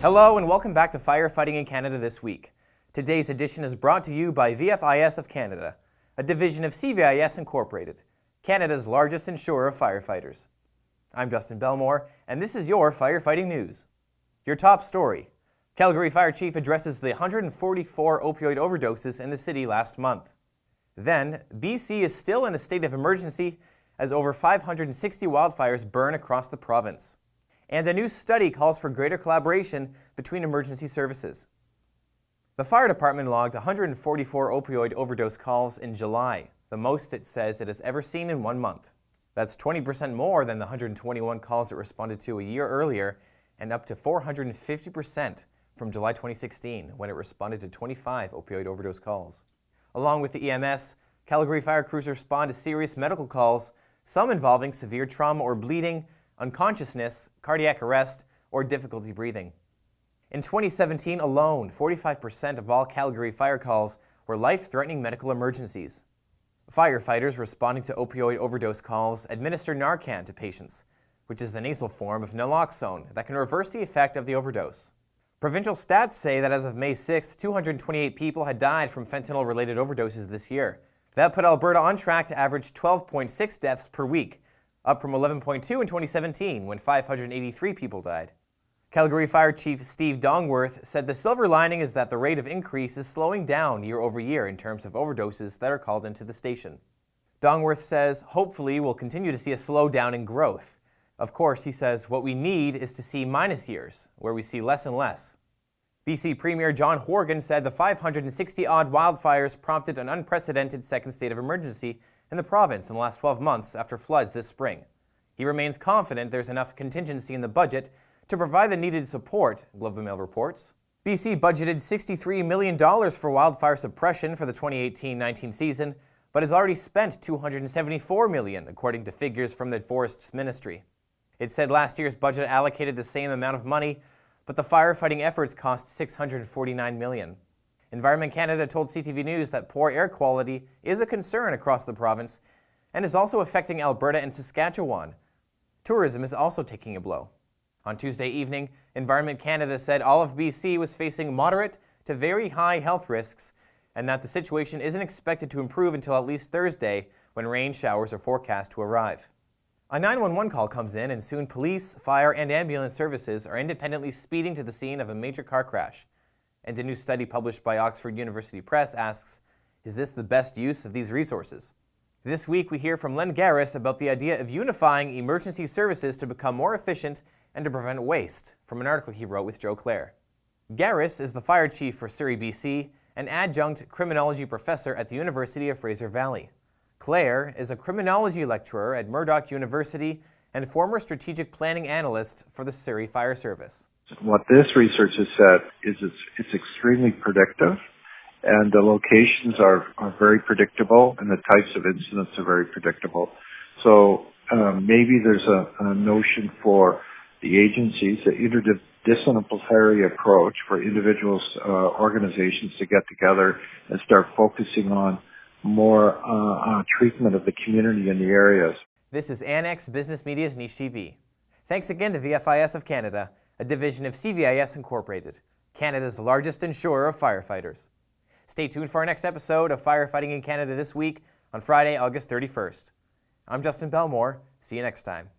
Hello and welcome back to Firefighting in Canada this week. Today's edition is brought to you by VFIS of Canada, a division of CVIS Incorporated, Canada's largest insurer of firefighters. I'm Justin Bellmore, and this is your firefighting news. Your top story: Calgary Fire Chief addresses the 144 opioid overdoses in the city last month. Then, BC is still in a state of emergency as over 560 wildfires burn across the province. And a new study calls for greater collaboration between emergency services. The fire department logged 144 opioid overdose calls in July, the most it says it has ever seen in 1 month. That's 20% more than the 121 calls it responded to a year earlier, and up to 450% from July 2016, when it responded to 25 opioid overdose calls. Along with the EMS, Calgary fire crews respond to serious medical calls, some involving severe trauma or bleeding, unconsciousness, cardiac arrest, or difficulty breathing. In 2017 alone, 45% of all Calgary fire calls were life-threatening medical emergencies. Firefighters responding to opioid overdose calls administer Narcan to patients, which is the nasal form of naloxone that can reverse the effect of the overdose. Provincial stats say that as of May 6th, 228 people had died from fentanyl-related overdoses this year. That put Alberta on track to average 12.6 deaths per week, up from 11.2 in 2017, when 583 people died. Calgary Fire Chief Steve Dongworth said the silver lining is that the rate of increase is slowing down year over year in terms of overdoses that are called into the station. Dongworth says, hopefully we'll continue to see a slowdown in growth. Of course, he says, what we need is to see minus years, where we see less and less. BC Premier John Horgan said the 560-odd wildfires prompted an unprecedented second state of emergency in the province in the last 12 months after floods this spring. He remains confident there's enough contingency in the budget to provide the needed support, Globe and Mail reports. BC budgeted $63 million for wildfire suppression for the 2018-19 season, but has already spent $274 million, according to figures from the Forests Ministry. It said last year's budget allocated the same amount of money, but the firefighting efforts cost $649 million. Environment Canada told CTV News that poor air quality is a concern across the province and is also affecting Alberta and Saskatchewan. Tourism is also taking a blow. On Tuesday evening, Environment Canada said all of BC was facing moderate to very high health risks and that the situation isn't expected to improve until at least Thursday, when rain showers are forecast to arrive. A 911 call comes in, and soon police, fire, and ambulance services are independently speeding to the scene of a major car crash. And a new study published by Oxford University Press asks, is this the best use of these resources? This week we hear from Len Garris about the idea of unifying emergency services to become more efficient and to prevent waste, from an article he wrote with Joe Clare. Garris is the fire chief for Surrey, BC, an adjunct criminology professor at the University of Fraser Valley. Clare is a criminology lecturer at Murdoch University and former strategic planning analyst for the Surrey Fire Service. What this research has said is it's extremely predictive, and the locations are very predictable, and the types of incidents are very predictable. So maybe there's a notion for the agencies, the interdisciplinary approach for individuals, organizations to get together and start focusing on more treatment of the community in the areas. This is Annex Business Media's Niche TV. Thanks again to VFIS of Canada, a division of CVIS Incorporated, Canada's largest insurer of firefighters. Stay tuned for our next episode of Firefighting in Canada this week on Friday, August 31st. I'm Justin Bellmore. See you next time.